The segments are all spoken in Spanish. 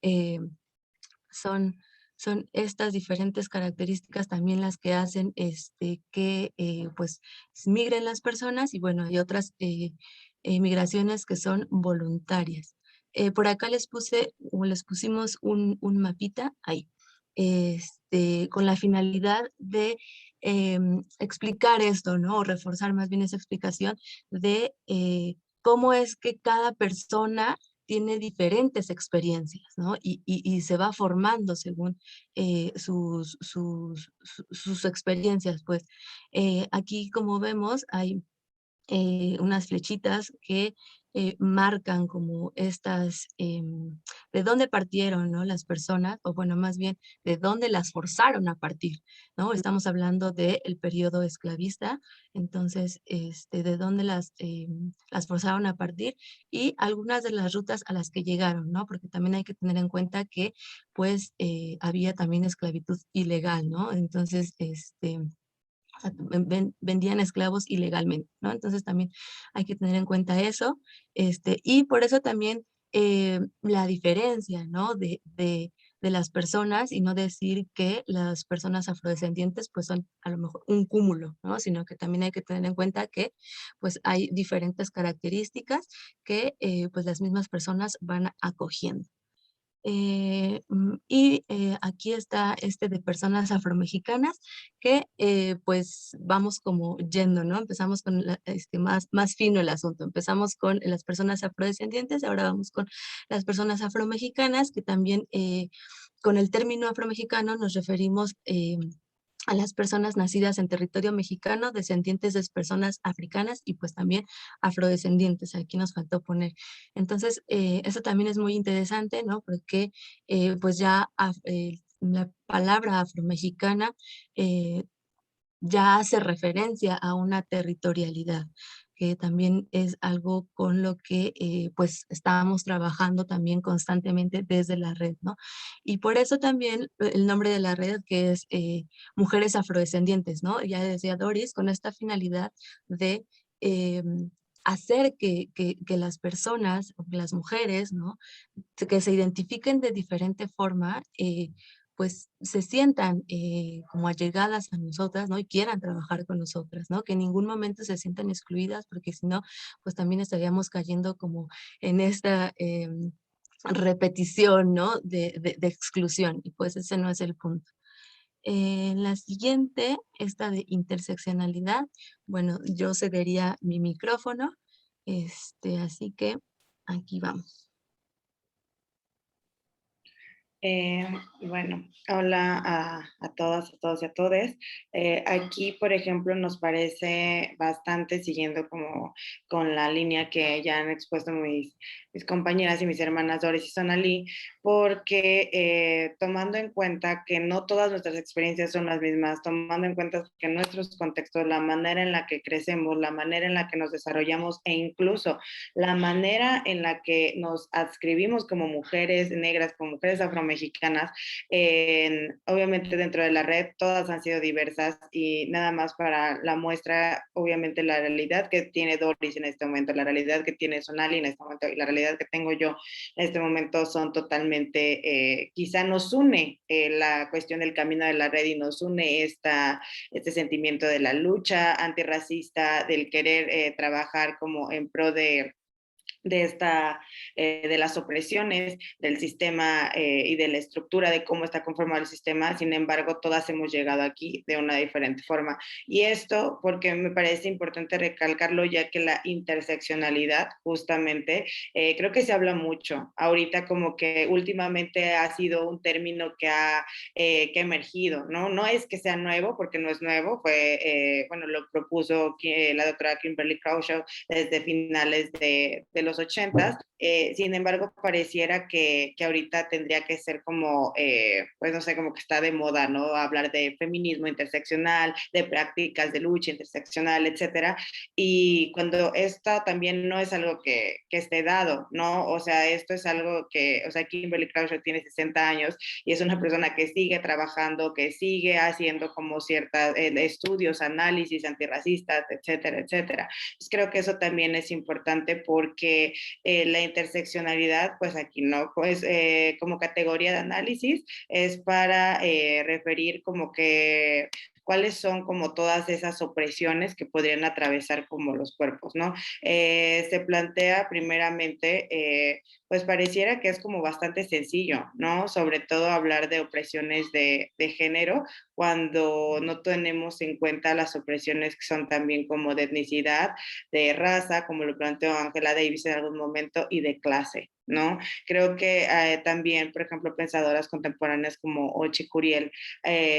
Eh, son, son estas diferentes características también las que hacen que pues migren las personas y bueno, hay otras migraciones que son voluntarias. Por acá les puse o les pusimos un mapita ahí, con la finalidad de explicar esto, ¿no? O reforzar más bien esa explicación de cómo es que cada persona tiene diferentes experiencias, ¿no? Y se va formando según sus experiencias, pues. Aquí, como vemos, hay unas flechitas que marcan como estas, de dónde partieron, ¿no? Las personas, o bueno, más bien, de dónde las forzaron a partir, ¿no? Estamos hablando del periodo esclavista, entonces, de dónde las forzaron a partir y algunas de las rutas a las que llegaron, ¿no? Porque también hay que tener en cuenta que, pues, había también esclavitud ilegal, ¿no? Entonces, o sea, vendían esclavos ilegalmente, ¿no? Entonces también hay que tener en cuenta eso, y por eso también la diferencia, ¿no? De las personas y no decir que las personas afrodescendientes pues son a lo mejor un cúmulo, ¿no? Sino que también hay que tener en cuenta que pues hay diferentes características que pues las mismas personas van acogiendo. Aquí está de personas afromexicanas que, pues, vamos como yendo, ¿no? Empezamos con más fino el asunto. Empezamos con las personas afrodescendientes, ahora vamos con las personas afromexicanas, que también, con el término afromexicano nos referimos, a las personas nacidas en territorio mexicano, descendientes de personas africanas y, pues, también afrodescendientes. Aquí nos faltó poner. Entonces, eso también es muy interesante, ¿no? Porque, pues ya la palabra afromexicana eh, ya hace referencia a una territorialidad, que también es algo con lo que pues estábamos trabajando también constantemente desde la red, ¿no? Y por eso también el nombre de la red que es Mujeres Afrodescendientes, ¿no? Ya decía Doris, con esta finalidad de hacer que las personas, las mujeres, ¿no? Que se identifiquen de diferente forma, pues se sientan como allegadas a nosotras, ¿no? Y quieran trabajar con nosotras, ¿no? Que en ningún momento se sientan excluidas, porque si no, pues también estaríamos cayendo como en esta repetición, ¿no? De exclusión, y pues ese no es el punto. La siguiente, esta de interseccionalidad, bueno, yo cedería mi micrófono, así que aquí vamos. Eh, bueno, hola a todas, a todos y a todes. Aquí, por ejemplo, nos parece bastante, siguiendo como con la línea que ya han expuesto mis compañeras y mis hermanas Doris y Sonali, porque tomando en cuenta que no todas nuestras experiencias son las mismas, tomando en cuenta que nuestros contextos, la manera en la que crecemos, la manera en la que nos desarrollamos e incluso la manera en la que nos adscribimos como mujeres negras, como mujeres afromexicanas, obviamente dentro de la red todas han sido diversas y nada más para la muestra, obviamente la realidad que tiene Doris en este momento, la realidad que tiene Sonali en este momento y la realidad que tengo yo en este momento son totalmente, quizá nos une la cuestión del camino de la red y nos une este sentimiento de la lucha antirracista, del querer trabajar como en pro de las opresiones del sistema y de la estructura de cómo está conformado el sistema. Sin embargo, todas hemos llegado aquí de una diferente forma. Y esto porque me parece importante recalcarlo, ya que la interseccionalidad, justamente, creo que se habla mucho. Ahorita como que últimamente ha sido un término que ha emergido, ¿no? No es que sea nuevo, porque no es nuevo, bueno, lo propuso la doctora Kimberly Crenshaw desde finales de los 80, sin embargo, pareciera que ahorita tendría que ser como, pues no sé, como que está de moda, ¿no? Hablar de feminismo interseccional, de prácticas de lucha interseccional, etcétera. Y cuando esto también no es algo que esté dado, ¿no? O sea, esto es algo que, o sea, Kimberly Crenshaw tiene 60 años y es una persona que sigue trabajando, que sigue haciendo como ciertos análisis antirracistas, etcétera, etcétera. Pues creo que eso también es importante porque que la interseccionalidad, pues aquí no, pues como categoría de análisis es para referir como que cuáles son como todas esas opresiones que podrían atravesar como los cuerpos, ¿no? Se plantea primeramente, pues pareciera que es como bastante sencillo, ¿no? Sobre todo hablar de opresiones de género cuando no tenemos en cuenta las opresiones que son también como de etnicidad, de raza, como lo planteó Angela Davis en algún momento, y de clase, ¿no? Creo que también, por ejemplo, pensadoras contemporáneas como Ochi Curiel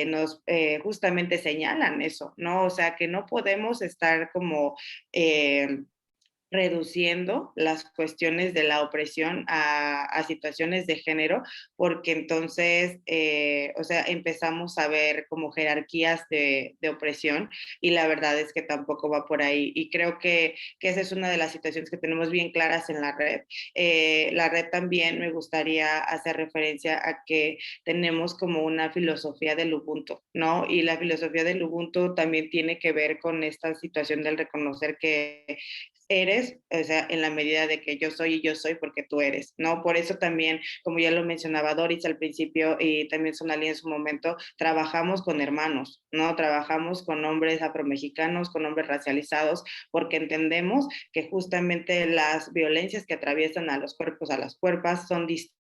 nos justamente señalan eso, ¿no? O sea, que no podemos estar como reduciendo las cuestiones de la opresión a situaciones de género, porque entonces, o sea, empezamos a ver como jerarquías de opresión y la verdad es que tampoco va por ahí. Y creo que esa es una de las situaciones que tenemos bien claras en la red. La red también me gustaría hacer referencia a que tenemos como una filosofía del Ubuntu, ¿no? Y la filosofía del Ubuntu también tiene que ver con esta situación del reconocer que eres, o sea, en la medida de que yo soy y yo soy porque tú eres, ¿no? Por eso también, como ya lo mencionaba Doris al principio y también Sonali en su momento, trabajamos con hermanos, ¿no? Trabajamos con hombres afromexicanos, con hombres racializados, porque entendemos que justamente las violencias que atraviesan a los cuerpos, a las cuerpas, son distintas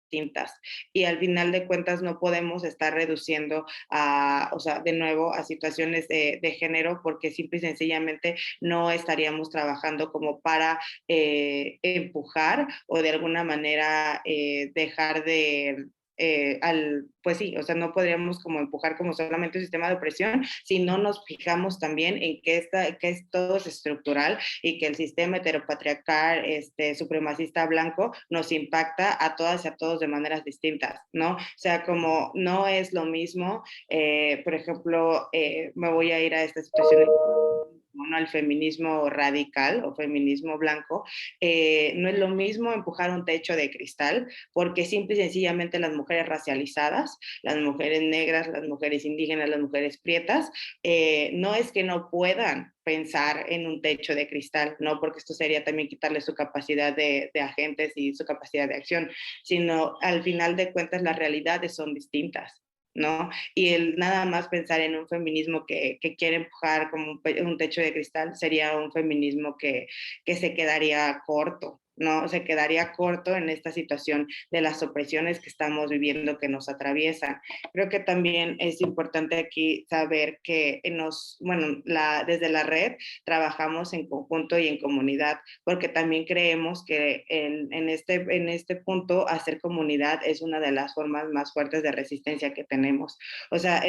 y al final de cuentas no podemos estar reduciendo a, o sea, de nuevo a situaciones de género porque simple y sencillamente no estaríamos trabajando como para empujar o de alguna manera dejar de pues sí, o sea, no podríamos como empujar como solamente un sistema de opresión si no nos fijamos también en que es todo es estructural y que el sistema heteropatriarcal, supremacista blanco nos impacta a todas y a todos de maneras distintas, ¿no? O sea, como no es lo mismo, por ejemplo, me voy a ir a esta situación ¿no? Al feminismo radical o feminismo blanco, no es lo mismo empujar un techo de cristal, porque simple y sencillamente las mujeres racializadas, las mujeres negras, las mujeres indígenas, las mujeres prietas, no es que no puedan pensar en un techo de cristal, no porque esto sería también quitarle su capacidad de agentes y su capacidad de acción, sino al final de cuentas las realidades son distintas. ¿No? Y el nada más pensar en un feminismo que quiere empujar como un techo de cristal sería un feminismo que se quedaría corto, ¿no? Se quedaría corto en esta situación de las opresiones que estamos viviendo que nos atraviesan. Creo que también es importante aquí saber que bueno, desde la red trabajamos en conjunto y en comunidad, porque también creemos que en este punto hacer comunidad es una de las formas más fuertes de resistencia que tenemos. O sea,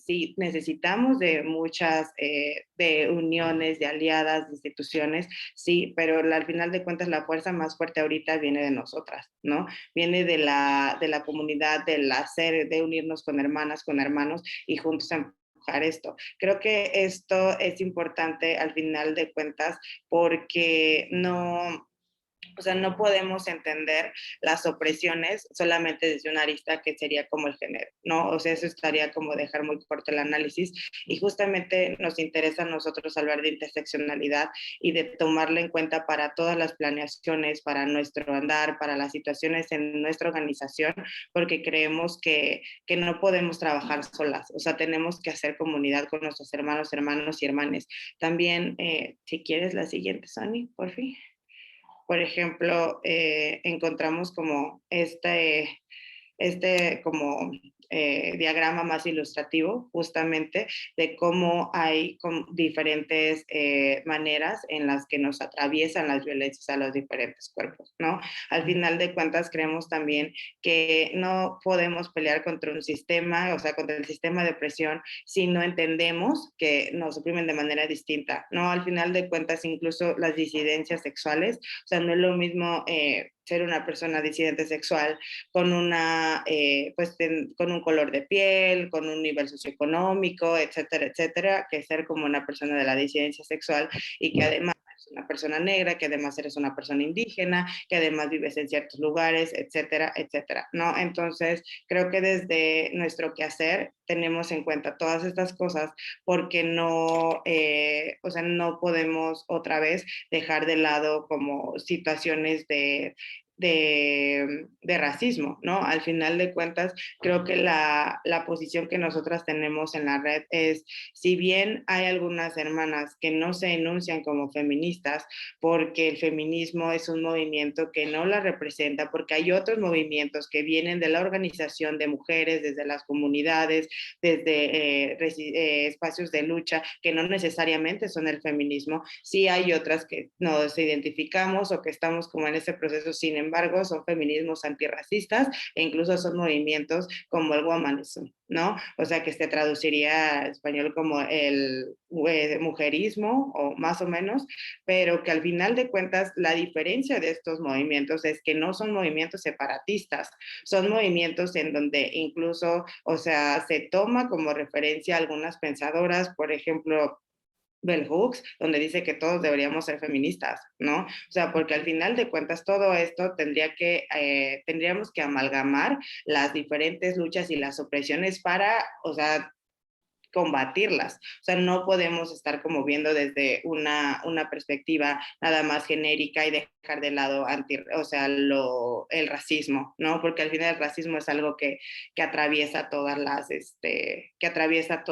sí, necesitamos de muchas, de uniones, de aliadas, de instituciones, sí, pero al final de cuentas la fuerza más fuerte ahorita viene de nosotras, ¿no? Viene de la comunidad, del hacer, de unirnos con hermanas, con hermanos y juntos empujar esto. Creo que esto es importante al final de cuentas porque no, o sea, no podemos entender las opresiones solamente desde una arista que sería como el género, ¿no? O sea, eso estaría como dejar muy corto el análisis y justamente nos interesa a nosotros hablar de interseccionalidad y de tomarla en cuenta para todas las planeaciones, para nuestro andar, para las situaciones en nuestra organización, porque creemos que no podemos trabajar solas, o sea, tenemos que hacer comunidad con nuestros hermanos, hermanos y hermanes. También, si quieres la siguiente, Sony, por fin. Por ejemplo, encontramos como como diagrama más ilustrativo justamente de cómo hay diferentes maneras en las que nos atraviesan las violencias a los diferentes cuerpos, ¿no? Al final de cuentas creemos también que no podemos pelear contra un sistema, o sea, contra el sistema de opresión si no entendemos que nos oprimen de manera distinta, ¿no? Al final de cuentas incluso las disidencias sexuales, o sea, no es lo mismo ser una persona disidente sexual con con un color de piel, con un nivel socioeconómico, etcétera, etcétera, que ser como una persona de la disidencia sexual y que además eres una persona negra, que además eres una persona indígena, que además vives en ciertos lugares, etcétera, etcétera, ¿no? Entonces, creo que desde nuestro quehacer tenemos en cuenta todas estas cosas porque no, o sea, no podemos otra vez dejar de lado como situaciones de racismo, ¿no? Al final de cuentas, creo que la posición que nosotras tenemos en la red es, si bien hay algunas hermanas que no se enuncian como feministas, porque el feminismo es un movimiento que no la representa, porque hay otros movimientos que vienen de la organización de mujeres, desde las comunidades, desde espacios de lucha, que no necesariamente son el feminismo, sí hay otras que nos identificamos o que estamos como en ese proceso, sin embargo, son feminismos antirracistas e incluso son movimientos como el womanism, ¿no? O sea, que se traduciría a español como el mujerismo o más o menos, pero que al final de cuentas la diferencia de estos movimientos es que no son movimientos separatistas, son movimientos en donde incluso, o sea, se toma como referencia a algunas pensadoras, por ejemplo, Bell Hooks, donde dice que todos deberíamos ser feministas, ¿no? O sea, porque al final de cuentas todo esto tendríamos que amalgamar las diferentes luchas y las opresiones para, o sea, combatirlas. O sea, no podemos estar como viendo desde una perspectiva nada más genérica y dejar de lado o sea, el racismo, ¿no? Porque al final el racismo es algo que atraviesa que atraviesa a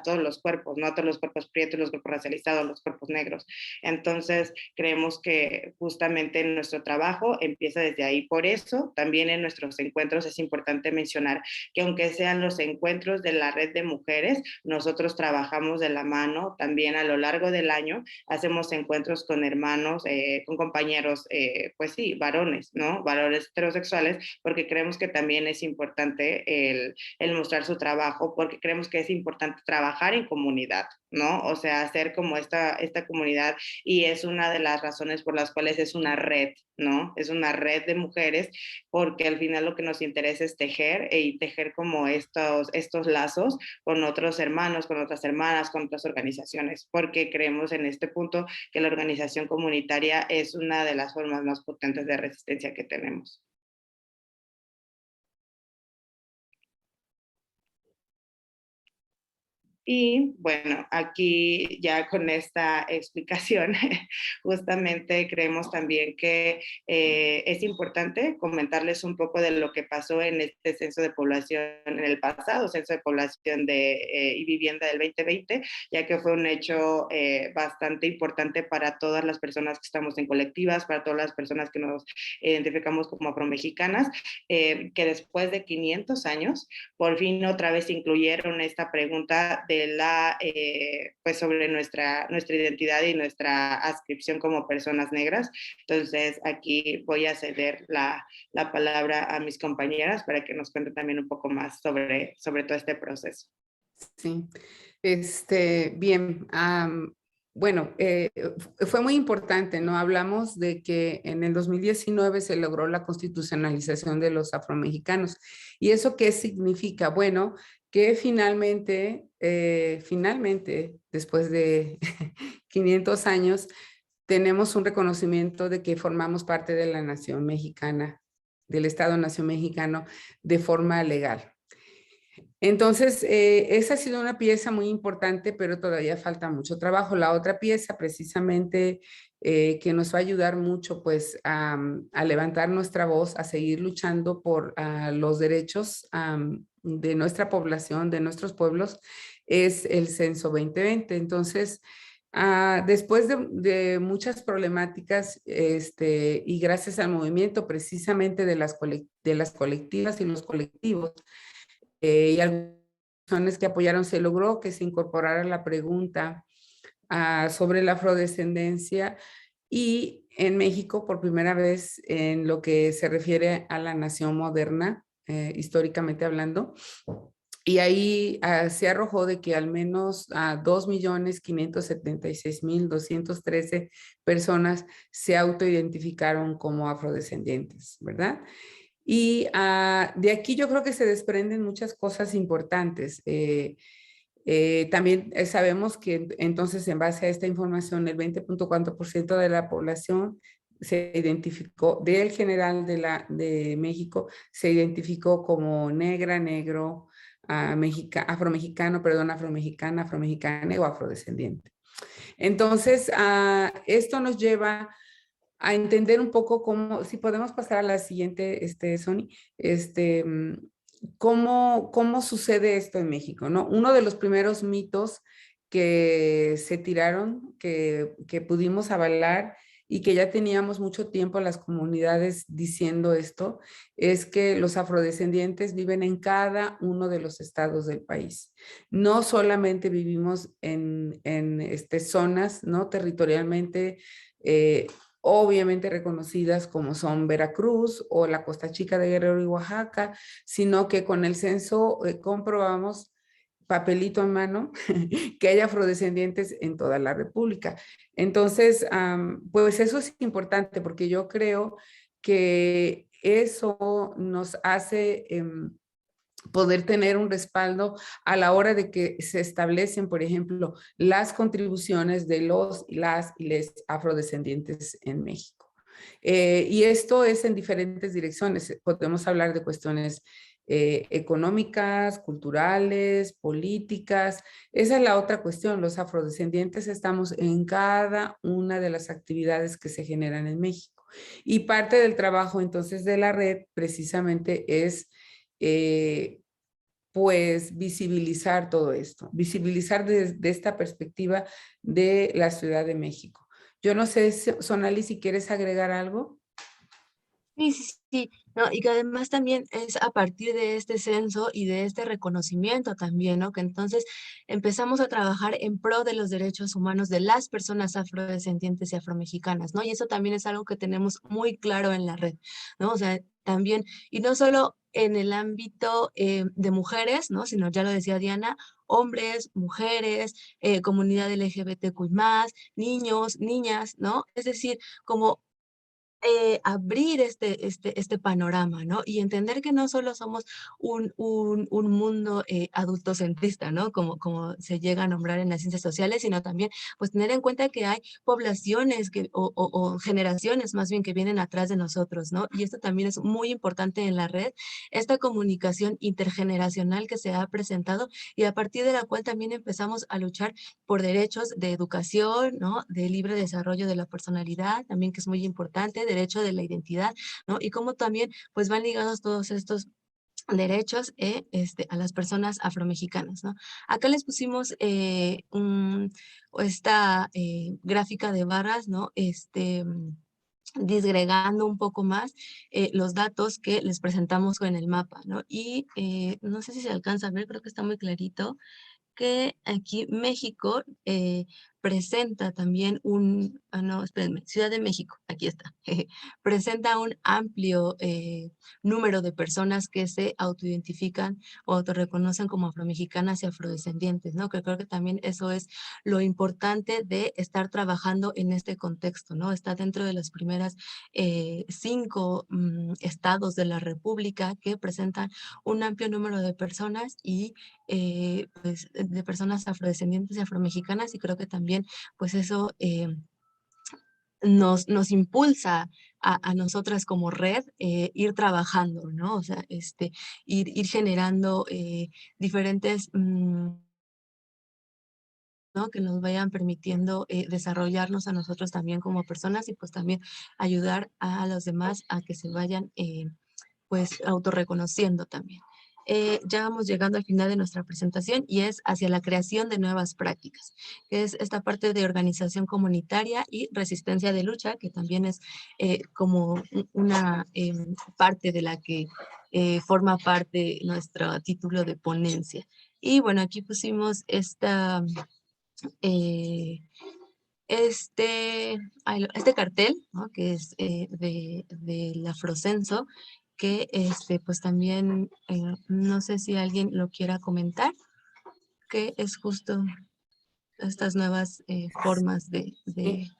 todos los cuerpos, ¿no? A todos los cuerpos prietos, los cuerpos racializados, los cuerpos negros. Entonces, creemos que justamente nuestro trabajo empieza desde ahí. Por eso, también en nuestros encuentros es importante mencionar que aunque sean los encuentros de la red de mujeres, nosotros trabajamos de la mano también a lo largo del año, hacemos encuentros con hermanos, con compañeros, pues sí, varones, ¿no? Varones heterosexuales, porque creemos que también es importante el mostrar su trabajo, porque creemos que es importante trabajar en comunidad, ¿no? O sea, hacer como esta comunidad, y es una de las razones por las cuales es una red, ¿no? Es una red de mujeres, porque al final lo que nos interesa es tejer y tejer como estos lazos con otros hermanos, con otras hermanas, con otras organizaciones, porque creemos en este punto que la organización comunitaria es una de las formas más potentes de resistencia que tenemos. Y bueno, aquí ya con esta explicación, justamente creemos también que es importante comentarles un poco de lo que pasó en este censo de población en el pasado, censo de población y vivienda del 2020, ya que fue un hecho bastante importante para todas las personas que estamos en colectivas, para todas las personas que nos identificamos como afromexicanas, que después de 500 años, por fin otra vez incluyeron esta pregunta pues sobre nuestra identidad y nuestra adscripción como personas negras. Entonces, aquí voy a ceder la palabra a mis compañeras para que nos cuenten también un poco más sobre todo este proceso. Sí, bien, bueno, fue muy importante, ¿no? Hablamos de que en el 2019 se logró la constitucionalización de los afromexicanos. ¿Y eso qué significa? Bueno, que finalmente, después de 500 años, tenemos un reconocimiento de que formamos parte de la nación mexicana, del Estado-Nación mexicano, de forma legal. Entonces, esa ha sido una pieza muy importante, pero todavía falta mucho trabajo. La otra pieza, precisamente, que nos va a ayudar mucho, pues, a levantar nuestra voz, a seguir luchando por los derechos de nuestra población, de nuestros pueblos, es el Censo 2020. Entonces, después de muchas problemáticas, y gracias al movimiento precisamente de las colectivas y los colectivos, y algunas personas que apoyaron, se logró que se incorporara la pregunta sobre la afrodescendencia, y en México por primera vez en lo que se refiere a la nación moderna, históricamente hablando. Y ahí se arrojó de que al menos 2.576.213 personas se autoidentificaron como afrodescendientes, ¿verdad? Y de aquí yo creo que se desprenden muchas cosas importantes. También sabemos que entonces en base a esta información el 20.4% de la población se identificó, del general de México, se identificó como negra, negro, afromexicano, perdón, afromexicana, afromexicana o afrodescendiente. Entonces, esto nos lleva a entender un poco cómo, si podemos pasar a la siguiente, Sony, cómo sucede esto en México, ¿no? Uno de los primeros mitos que se tiraron, que pudimos avalar y que ya teníamos mucho tiempo las comunidades diciendo esto, es que los afrodescendientes viven en cada uno de los estados del país. No solamente vivimos en zonas, ¿no? Territorialmente, obviamente reconocidas como son Veracruz o la Costa Chica de Guerrero y Oaxaca, sino que con el censo comprobamos, papelito en mano, que hay afrodescendientes en toda la República. Entonces, pues eso es importante porque yo creo que eso nos hace poder tener un respaldo a la hora de que se establecen, por ejemplo, las contribuciones de los, las y les afrodescendientes en México. Y esto es en diferentes direcciones. Podemos hablar de cuestiones económicas, culturales, políticas. Esa es la otra cuestión. Los afrodescendientes estamos en cada una de las actividades que se generan en México. Y parte del trabajo entonces de la red precisamente es pues visibilizar todo esto, visibilizar desde esta perspectiva de la Ciudad de México. Yo no sé, Sonali, si quieres agregar algo. Sí, sí, sí, no, y que además también es a partir de este censo y de este reconocimiento también, ¿no? Que entonces empezamos a trabajar en pro de los derechos humanos de las personas afrodescendientes y afromexicanas, ¿no? Y eso también es algo que tenemos muy claro en la red, ¿no? O sea, también, y no solo en el ámbito de mujeres, ¿no? Sino, ya lo decía Diana, hombres, mujeres, comunidad LGBTQ+, niños, niñas, ¿no? Es decir, como abrir este panorama, ¿no? Y entender que no solo somos un mundo adultocentrista, ¿no? Como se llega a nombrar en las ciencias sociales, sino también, pues, tener en cuenta que hay poblaciones o generaciones más bien que vienen atrás de nosotros, ¿no? Y esto también es muy importante en la red, esta comunicación intergeneracional que se ha presentado y a partir de la cual también empezamos a luchar por derechos de educación, ¿no? De libre desarrollo de la personalidad, también que es muy importante, derecho de la identidad, ¿no? Y cómo también pues van ligados todos estos derechos a las personas afromexicanas, ¿no? Acá les pusimos esta gráfica de barras, ¿no? Disgregando un poco más los datos que les presentamos en el mapa, ¿no? Y no sé si se alcanza a ver, creo que está muy clarito que aquí México presenta también no, espérenme, Ciudad de México, aquí está, presenta un amplio número de personas que se autoidentifican o autorreconocen como afromexicanas y afrodescendientes, ¿no? Que creo que también eso es lo importante de estar trabajando en este contexto, ¿no? Está dentro de las primeras 5 estados de la República que presentan un amplio número de personas y pues, de personas afrodescendientes y afromexicanas y creo que también pues eso nos impulsa a nosotras como red ir trabajando, ¿no? O sea, ir generando diferentes ¿no? Que nos vayan permitiendo desarrollarnos a nosotros también como personas y pues también ayudar a los demás a que se vayan pues autorreconociendo también. Ya vamos llegando al final de nuestra presentación y es hacia la creación de nuevas prácticas, que es esta parte de organización comunitaria y resistencia de lucha, que también es como una parte de la que forma parte nuestro título de ponencia. Y bueno, aquí pusimos eh, este cartel, ¿no? Que es del Afrocenso, que pues también, no sé si alguien lo quiera comentar, que es justo estas nuevas formas Sí.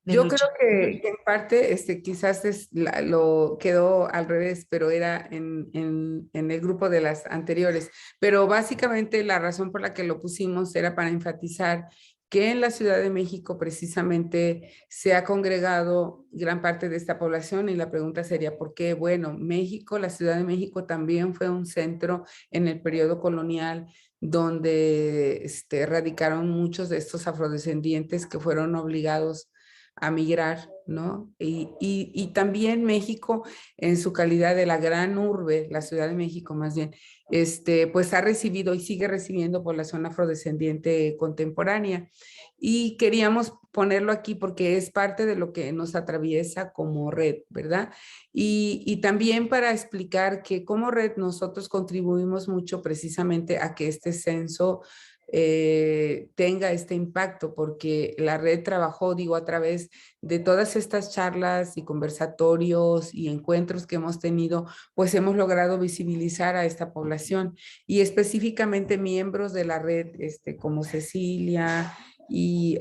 de Yo creo lucha. Ujú. que en parte quizás lo quedó al revés, pero era en el grupo de las anteriores. Pero básicamente la razón por la que lo pusimos era para enfatizar que en la Ciudad de México precisamente se ha congregado gran parte de esta población y la pregunta sería ¿por qué? Bueno, México, la Ciudad de México también fue un centro en el periodo colonial donde radicaron muchos de estos afrodescendientes que fueron obligados a migrar, ¿no? Y también México, en su calidad de la gran urbe, la Ciudad de México más bien, pues ha recibido y sigue recibiendo población afrodescendiente contemporánea. Y queríamos ponerlo aquí porque es parte de lo que nos atraviesa como red, ¿verdad? Y también para explicar que como red nosotros contribuimos mucho precisamente a que este censo tenga este impacto, porque la red trabajó, digo, a través de todas estas charlas y conversatorios y encuentros que hemos tenido, pues hemos logrado visibilizar a esta población y específicamente miembros de la red, como Cecilia y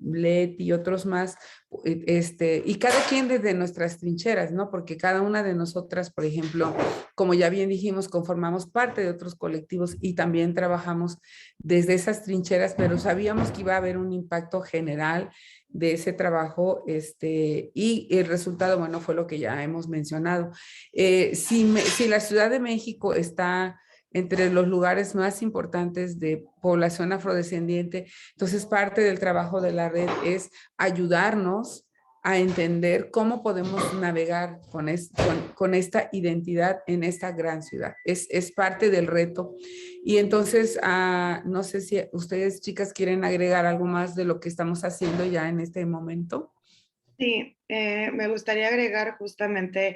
Let y otros más, y cada quien desde nuestras trincheras, ¿no? Porque cada una de nosotras, por ejemplo, como ya bien dijimos, conformamos parte de otros colectivos y también trabajamos desde esas trincheras, pero sabíamos que iba a haber un impacto general de ese trabajo, y el resultado, bueno, fue lo que ya hemos mencionado. Si la Ciudad de México está entre los lugares más importantes de población afrodescendiente, entonces parte del trabajo de la red es ayudarnos a entender cómo podemos navegar con esta identidad en esta gran ciudad. Es parte del reto. Y entonces, no sé si ustedes, chicas, quieren agregar algo más de lo que estamos haciendo ya en este momento. Sí, me gustaría agregar justamente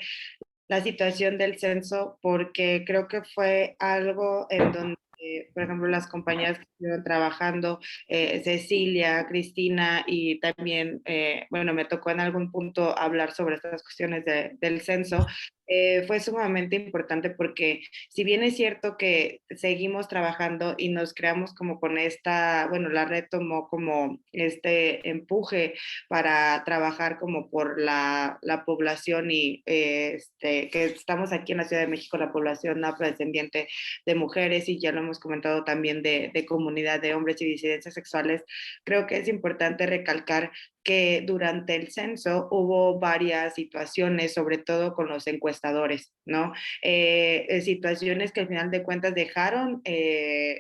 la situación del censo porque creo que fue algo en donde, por ejemplo, las compañeras que estuvieron trabajando, Cecilia, Cristina y también, bueno, me tocó en algún punto hablar sobre estas cuestiones del censo, fue sumamente importante porque si bien es cierto que seguimos trabajando y nos creamos como con esta, bueno, la red tomó como este empuje para trabajar como por la población y que estamos aquí en la Ciudad de México, la población afrodescendiente de mujeres y ya lo hemos comentado también de comunidad de hombres y disidencias sexuales, creo que es importante recalcar que durante el censo hubo varias situaciones, sobre todo con los encuestadores, ¿no? Situaciones que al final de cuentas dejaron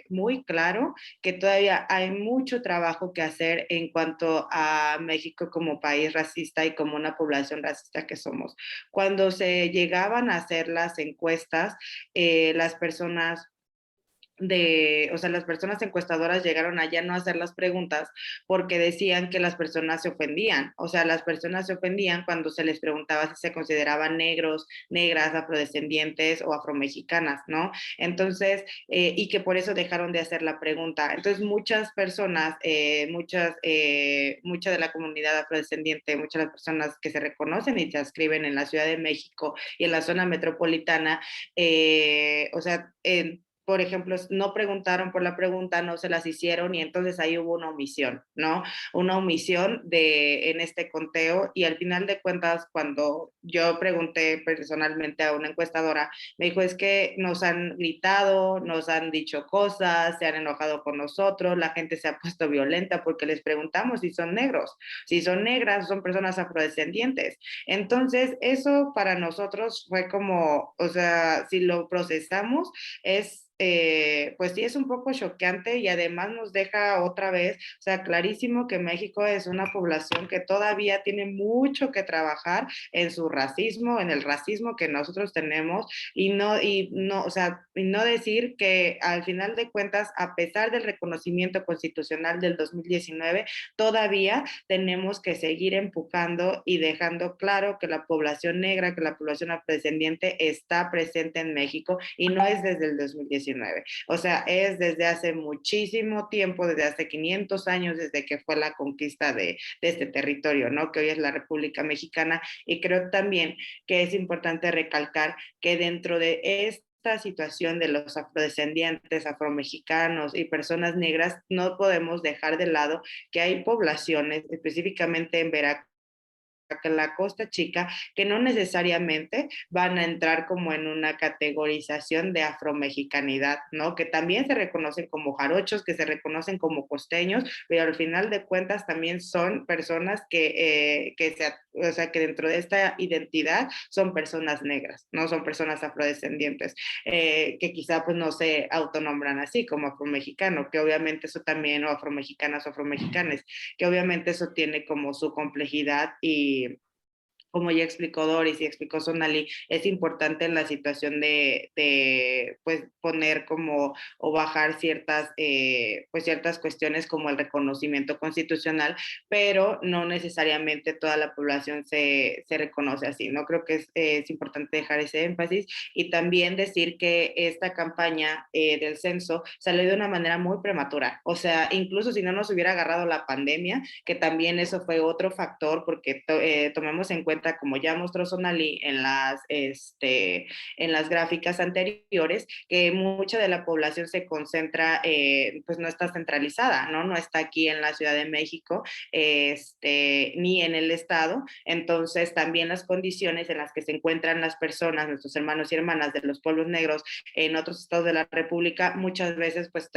muy claro que todavía hay mucho trabajo que hacer en cuanto a México como país racista y como una población racista que somos. Cuando se llegaban a hacer las encuestas, las personas o sea, las personas encuestadoras llegaron allá no a hacer las preguntas porque decían que las personas se ofendían, o sea, las personas se ofendían cuando se les preguntaba si se consideraban negros, negras, afrodescendientes o afromexicanas, ¿no? Entonces, y que por eso dejaron de hacer la pregunta. Entonces, muchas personas, mucha de la comunidad afrodescendiente, muchas de las personas que se reconocen y se inscriben en la Ciudad de México y en la zona metropolitana, o sea, por ejemplo, no preguntaron por la pregunta, no se las hicieron y entonces ahí hubo una omisión, ¿no? Una omisión en este conteo y al final de cuentas, cuando yo pregunté personalmente a una encuestadora, me dijo, es que nos han gritado, nos han dicho cosas, se han enojado con nosotros, la gente se ha puesto violenta porque les preguntamos si son negros, si son negras, son personas afrodescendientes. Entonces, eso para nosotros fue como, o sea, si lo procesamos, pues sí es un poco choqueante y además nos deja otra vez, o sea, clarísimo que México es una población que todavía tiene mucho que trabajar en su racismo, en el racismo que nosotros tenemos o sea, y no decir que al final de cuentas, a pesar del reconocimiento constitucional del 2019, todavía tenemos que seguir empujando y dejando claro que la población negra, que la población afrodescendiente está presente en México y no es desde el 2019. O sea, es desde hace muchísimo tiempo, desde hace 500 años, desde que fue la conquista de este territorio, ¿no? Que hoy es la República Mexicana. Y creo también que es importante recalcar que dentro de esta situación de los afrodescendientes, afromexicanos y personas negras, no podemos dejar de lado que hay poblaciones, específicamente en Veracruz, que la Costa Chica, que no necesariamente van a entrar como en una categorización de afromexicanidad, ¿no? Que también se reconocen como jarochos, que se reconocen como costeños, pero al final de cuentas también son personas o sea, que dentro de esta identidad son personas negras, no son personas afrodescendientes, que quizá pues no se autonombran así como afromexicano, que obviamente eso también, o afromexicanas o afromexicanes, que obviamente eso tiene como su complejidad y como ya explicó Doris y explicó Sonali, es importante en la situación de pues poner como o bajar pues ciertas cuestiones como el reconocimiento constitucional, pero no necesariamente toda la población se reconoce así, ¿no? Creo que es importante dejar ese énfasis y también decir que esta campaña del censo salió de una manera muy prematura, o sea, incluso si no nos hubiera agarrado la pandemia, que también eso fue otro factor, porque tomemos en cuenta, como ya mostró Sonali en las gráficas anteriores, que mucha de la población se concentra, pues no está centralizada, ¿no? No está aquí en la Ciudad de México, ni en el estado. Entonces, también las condiciones en las que se encuentran las personas, nuestros hermanos y hermanas de los pueblos negros en otros estados de la República, muchas veces pues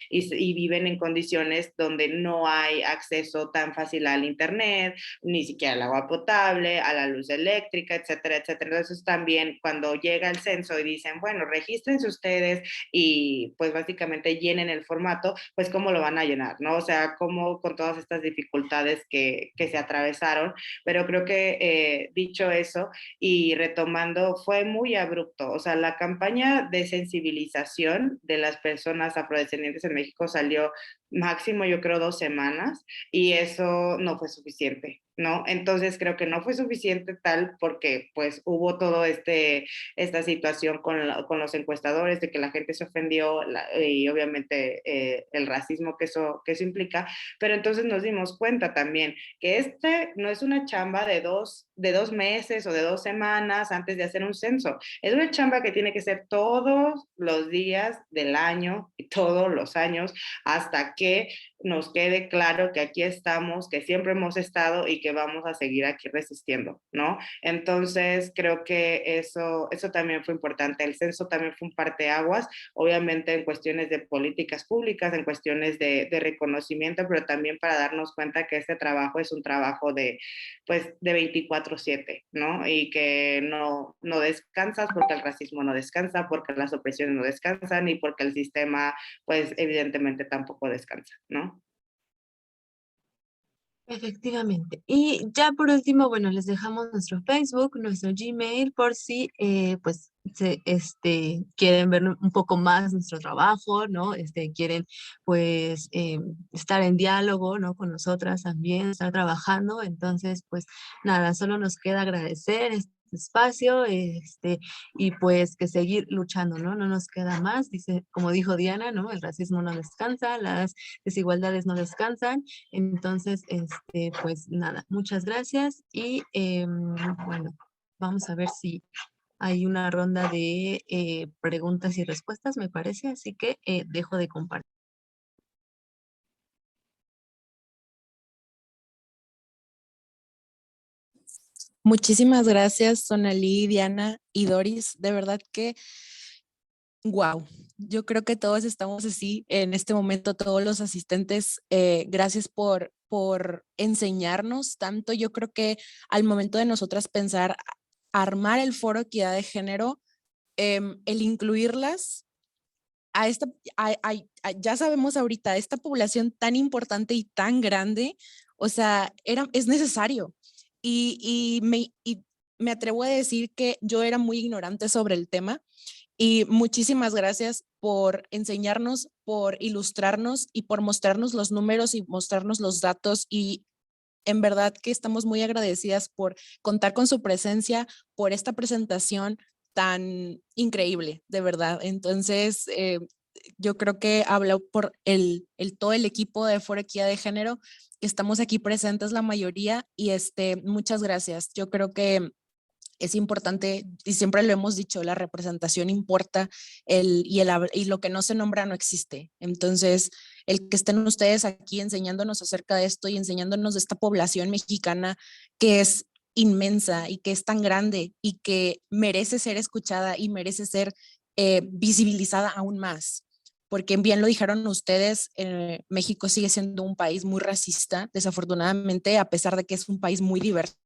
y viven en condiciones donde no hay acceso tan fácil al internet, ni siquiera al agua potable, a la luz eléctrica, etcétera, etcétera. Entonces también cuando llega el censo y dicen, bueno, regístrense ustedes y pues básicamente llenen el formato, pues cómo lo van a llenar, ¿no? O sea, cómo con todas estas dificultades que se atravesaron, pero creo que dicho eso y retomando, fue muy abrupto, o sea, la campaña de sensibilización de las personas afrodescendientes en México salió máximo, yo creo, 2 semanas y eso no fue suficiente, ¿no? Entonces creo que no fue suficiente tal porque pues hubo todo esta situación con los encuestadores de que la gente se ofendió y obviamente el racismo que eso implica, pero entonces nos dimos cuenta también que no es una chamba de dos meses o de 2 semanas antes de hacer un censo, es una chamba que tiene que ser todos los días del año y todos los años hasta que nos quede claro que aquí estamos, que siempre hemos estado y que vamos a seguir aquí resistiendo, ¿no? Entonces, creo que eso también fue importante. El censo también fue un parteaguas, obviamente en cuestiones de políticas públicas, en cuestiones de reconocimiento, pero también para darnos cuenta que este trabajo es un trabajo pues, de 24/7, ¿no? Y que no descansas porque el racismo no descansa, porque las opresiones no descansan y porque el sistema, pues, evidentemente tampoco descansa, ¿no? Efectivamente. Y ya por último, bueno, les dejamos nuestro Facebook, nuestro Gmail, por si pues quieren ver un poco más nuestro trabajo, ¿no? Quieren pues estar en diálogo, ¿no? Con nosotras también, estar trabajando. Entonces, pues nada, solo nos queda agradecer este espacio, y pues que seguir luchando, ¿no? No nos queda más, dice, como dijo Diana, ¿no? El racismo no descansa, las desigualdades no descansan. Entonces, pues nada, muchas gracias y bueno, vamos a ver si hay una ronda de preguntas y respuestas, me parece, así que dejo de compartir. Muchísimas gracias, Sonali, Diana y Doris. De verdad que, wow, yo creo que todos estamos así en este momento, todos los asistentes. Gracias por enseñarnos tanto. Yo creo que al momento de nosotras pensar armar el foro equidad de género, el incluirlas a esta, ya sabemos ahorita, esta población tan importante y tan grande, o sea, es necesario. Y me atrevo a decir que yo era muy ignorante sobre el tema y muchísimas gracias por enseñarnos, por ilustrarnos y por mostrarnos los números y mostrarnos los datos y en verdad que estamos muy agradecidas por contar con su presencia, por esta presentación tan increíble, de verdad. Entonces, yo creo que hablo por todo el equipo de Foro Equidad de Género. Estamos aquí presentes la mayoría y muchas gracias. Yo creo que es importante, y siempre lo hemos dicho, la representación importa y lo que no se nombra no existe. Entonces, el que estén ustedes aquí enseñándonos acerca de esto y enseñándonos de esta población mexicana que es inmensa y que es tan grande y que merece ser escuchada y merece ser visibilizada aún más. Porque bien lo dijeron ustedes, México sigue siendo un país muy racista, desafortunadamente, a pesar de que es un país muy diverso,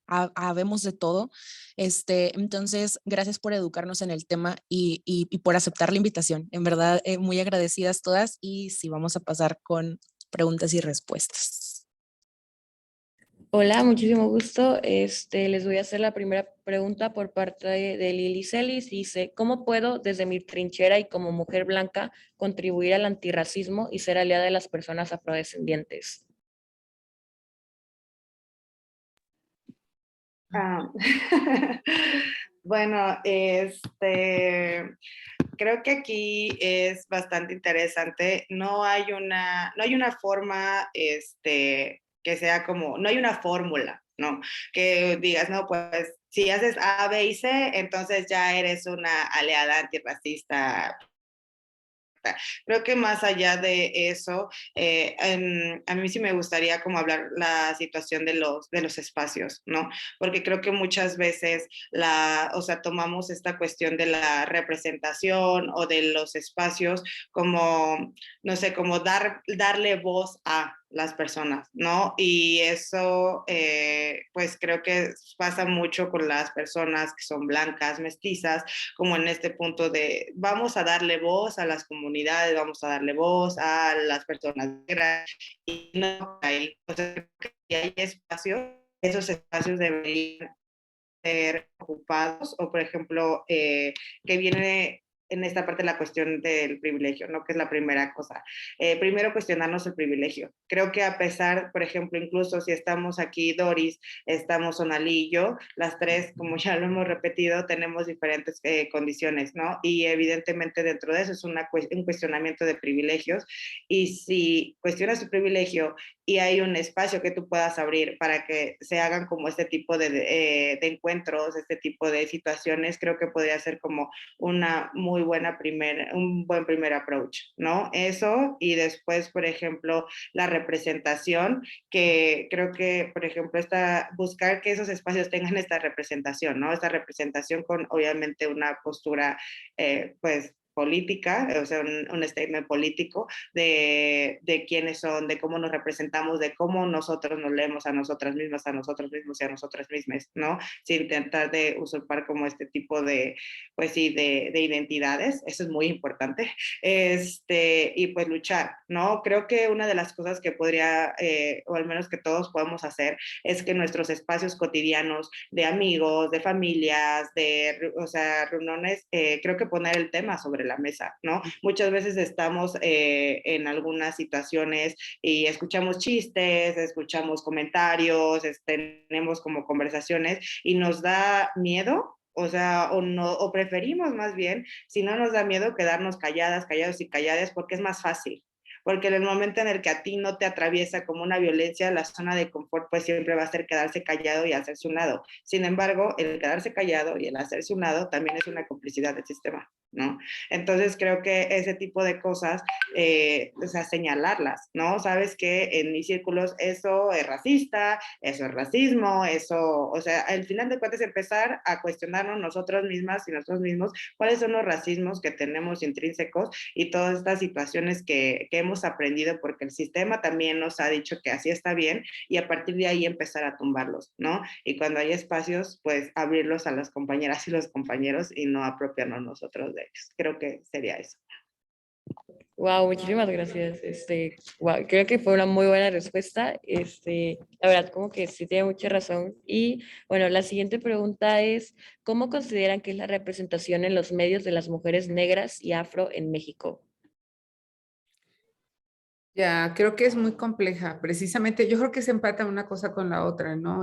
habemos de todo. Entonces, gracias por educarnos en el tema y por aceptar la invitación. En verdad, muy agradecidas todas y sí, vamos a pasar con preguntas y respuestas. Hola, muchísimo gusto. Les voy a hacer la primera pregunta por parte de Lili Celis. Dice, ¿cómo puedo desde mi trinchera y como mujer blanca contribuir al antirracismo y ser aliada de las personas afrodescendientes? Ah, bueno, creo que aquí es bastante interesante. No hay una forma, que sea como, no hay una fórmula, ¿no? Que digas, no, pues si haces A, B y C, entonces ya eres una aliada antirracista. Creo que más allá de eso, a mí sí me gustaría como hablar la situación de los espacios, ¿no? Porque creo que muchas veces o sea, tomamos esta cuestión de la representación o de los espacios como, no sé, como darle voz a las personas, ¿no? Y eso, pues creo que pasa mucho con las personas que son blancas, mestizas, como en este punto de vamos a darle voz a las comunidades, vamos a darle voz a las personas negras, y no hay, o sea, que hay espacios, esos espacios deberían ser ocupados, o por ejemplo, que viene en esta parte la cuestión del privilegio, ¿no? Que es la primera cosa. Primero, cuestionarnos el privilegio. Creo que a pesar, por ejemplo, incluso si estamos aquí, Doris, estamos Sonalí y yo, las tres, como ya lo hemos repetido, tenemos diferentes condiciones, ¿no? Y evidentemente dentro de eso es un cuestionamiento de privilegios. Y si cuestionas tu privilegio y hay un espacio que tú puedas abrir para que se hagan como este tipo de encuentros, este tipo de situaciones, creo que podría ser como un buen primer approach, ¿no? Eso, y después, por ejemplo, la representación, que creo que, por ejemplo, buscar que esos espacios tengan esta representación, ¿no? Esta representación con, obviamente, una postura, pues, política, o sea, un statement político de quiénes son, de cómo nos representamos, de cómo nosotros nos leemos a nosotras mismas, a nosotros mismos y a nosotras mismas, ¿no? Sin intentar de usurpar como este tipo de, pues sí, de identidades, eso es muy importante, y pues luchar, ¿no? Creo que una de las cosas que podría, o al menos que todos podemos hacer, es que nuestros espacios cotidianos de amigos, de familias, o sea, reuniones, creo que poner el tema sobre la mesa, ¿no? Muchas veces estamos en algunas situaciones y escuchamos chistes, escuchamos comentarios, tenemos como conversaciones y nos da miedo, o sea, o preferimos más bien, si no nos da miedo, quedarnos calladas, callados y calladas, porque es más fácil. Porque en el momento en el que a ti no te atraviesa como una violencia, la zona de confort pues siempre va a ser quedarse callado y hacerse un lado. Sin embargo, el quedarse callado y el hacerse un lado también es una complicidad del sistema, ¿no? Entonces creo que ese tipo de cosas, o sea, señalarlas, ¿no? Sabes que en mis círculos eso es racista, eso es racismo, eso, o sea, al final de cuentas empezar a cuestionarnos nosotros mismas y nosotros mismos cuáles son los racismos que tenemos intrínsecos y todas estas situaciones que hemos aprendido porque el sistema también nos ha dicho que así está bien y a partir de ahí empezar a tumbarlos, ¿no? Y cuando hay espacios, pues abrirlos a las compañeras y los compañeros y no apropiarnos nosotros de ellos. Creo que sería eso. Wow, muchísimas gracias. Wow, creo que fue una muy buena respuesta. La verdad, como que sí tiene mucha razón. Y bueno, la siguiente pregunta es, ¿cómo consideran que es la representación en los medios de las mujeres negras y afro en México? Ya, creo que es muy compleja. Precisamente, yo creo que se empata una cosa con la otra, ¿no?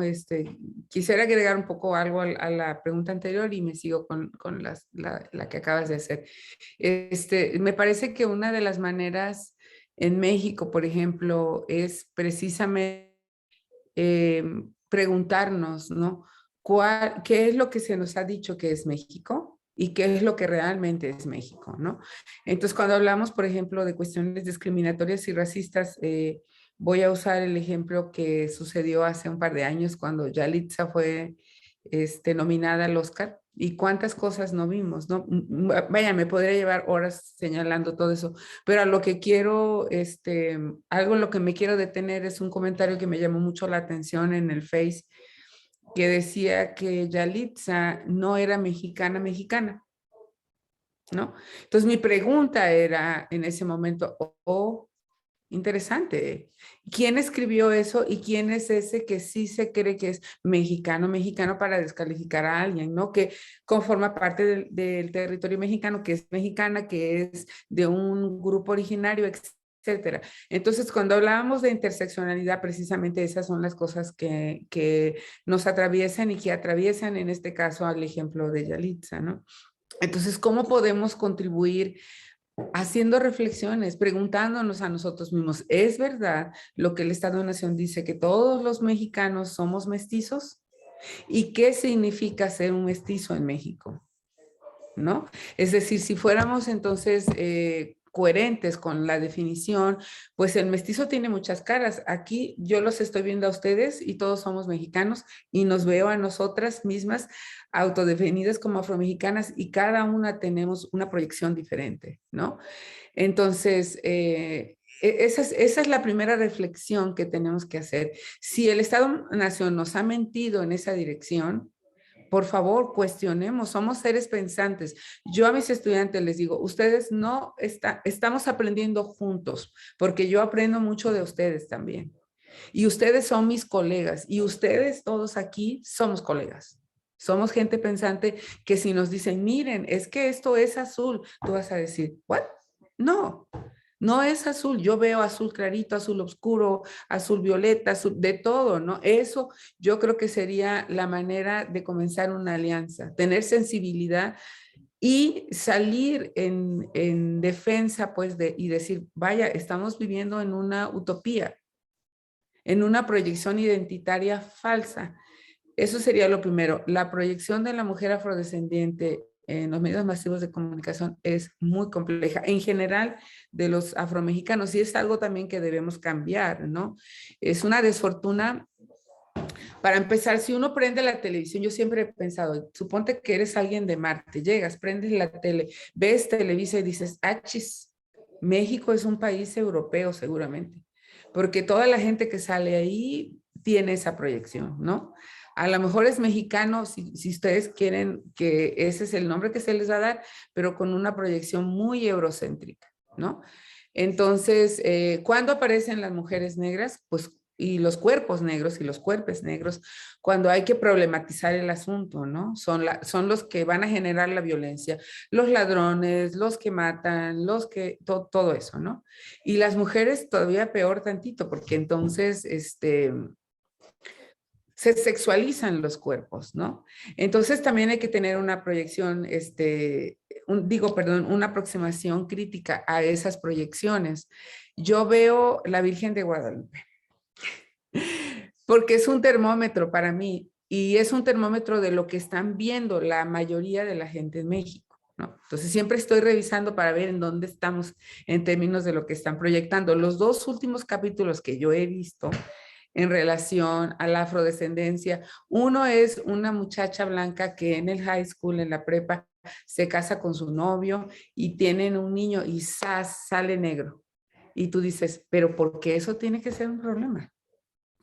Quisiera agregar un poco algo a la pregunta anterior y me sigo con la que acabas de hacer. Me parece que una de las maneras en México, por ejemplo, es precisamente preguntarnos, ¿no? ¿Qué es lo que se nos ha dicho que es México? y qué es lo que realmente es México, ¿no? Entonces, cuando hablamos, por ejemplo, de cuestiones discriminatorias y racistas, voy a usar el ejemplo que sucedió hace un par de años cuando Yalitza fue nominada al Oscar. Y cuántas cosas no vimos, ¿no? Vaya, me podría llevar horas señalando todo eso, pero a lo que quiero, algo en lo que me quiero detener es un comentario que me llamó mucho la atención en el Face, que decía que Yalitza no era mexicana, ¿no? Entonces mi pregunta era en ese momento, interesante, ¿quién escribió eso y quién es ese que sí se cree que es mexicano para descalificar a alguien, ¿no? Que conforma parte del territorio mexicano, que es mexicana, que es de un grupo originario, etcétera. Entonces, cuando hablábamos de interseccionalidad, precisamente esas son las cosas que nos atraviesan y que atraviesan, en este caso, al ejemplo de Yalitza, ¿no? Entonces, ¿cómo podemos contribuir haciendo reflexiones, preguntándonos a nosotros mismos, ¿es verdad lo que el Estado-Nación dice, que todos los mexicanos somos mestizos? ¿Y qué significa ser un mestizo en México? ¿No? Es decir, si fuéramos entonces coherentes con la definición, pues el mestizo tiene muchas caras. Aquí yo los estoy viendo a ustedes y todos somos mexicanos y nos veo a nosotras mismas autodefinidas como afromexicanas y cada una tenemos una proyección diferente, ¿no? Entonces, esa es la primera reflexión que tenemos que hacer. Si el Estado-Nación nos ha mentido en esa dirección, por favor, cuestionemos, somos seres pensantes. Yo a mis estudiantes les digo, ustedes no estamos aprendiendo juntos, porque yo aprendo mucho de ustedes también. Y ustedes son mis colegas, y ustedes todos aquí somos colegas. Somos gente pensante que si nos dicen, miren, es que esto es azul, tú vas a decir, ¿what? No, no es azul. Yo veo azul clarito, azul oscuro, azul violeta, azul, de todo, ¿no? Eso yo creo que sería la manera de comenzar una alianza, tener sensibilidad y salir en defensa, pues, y decir, vaya, estamos viviendo en una utopía, en una proyección identitaria falsa. Eso sería lo primero. La proyección de la mujer afrodescendiente en los medios masivos de comunicación es muy compleja, en general de los afromexicanos, y es algo también que debemos cambiar, ¿no? Es una desfortuna. Para empezar, si uno prende la televisión, yo siempre he pensado, suponte que eres alguien de Marte, llegas, prendes la tele, ves Televisa y dices, achis, México es un país europeo seguramente, porque toda la gente que sale ahí tiene esa proyección, ¿no? A lo mejor es mexicano, si ustedes quieren que ese es el nombre que se les va a dar, pero con una proyección muy eurocéntrica, ¿no? Entonces, ¿cuándo aparecen las mujeres negras? Pues, y los cuerpos negros y los cuerpos negros, cuando hay que problematizar el asunto, ¿no? Son los que van a generar la violencia, los ladrones, los que matan, todo eso, ¿no? Y las mujeres todavía peor tantito, porque entonces, se sexualizan los cuerpos, ¿no? Entonces también hay que tener una proyección, una aproximación crítica a esas proyecciones. Yo veo la Virgen de Guadalupe, porque es un termómetro para mí y es un termómetro de lo que están viendo la mayoría de la gente en México, ¿no? Entonces siempre estoy revisando para ver en dónde estamos en términos de lo que están proyectando. Los dos últimos capítulos que yo he visto en relación a la afrodescendencia. Uno es una muchacha blanca que en el high school, en la prepa, se casa con su novio y tienen un niño y sale negro. Y tú dices, pero ¿por qué eso tiene que ser un problema?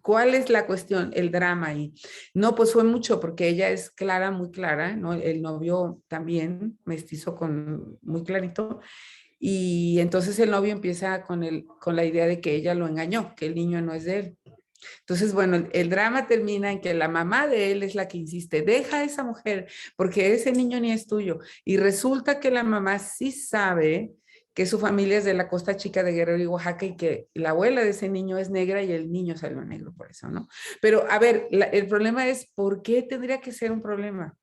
¿Cuál es la cuestión, el drama ahí? No, pues fue mucho porque ella es clara, muy clara, ¿no? El novio también mestizo muy clarito. Y entonces el novio empieza con la idea de que ella lo engañó, que el niño no es de él. Entonces, bueno, el drama termina en que la mamá de él es la que insiste, deja a esa mujer porque ese niño ni es tuyo. Y resulta que la mamá sí sabe que su familia es de la Costa Chica de Guerrero y Oaxaca y que la abuela de ese niño es negra y el niño salió negro por eso, ¿no? Pero a ver, el problema es, ¿por qué tendría que ser un problema?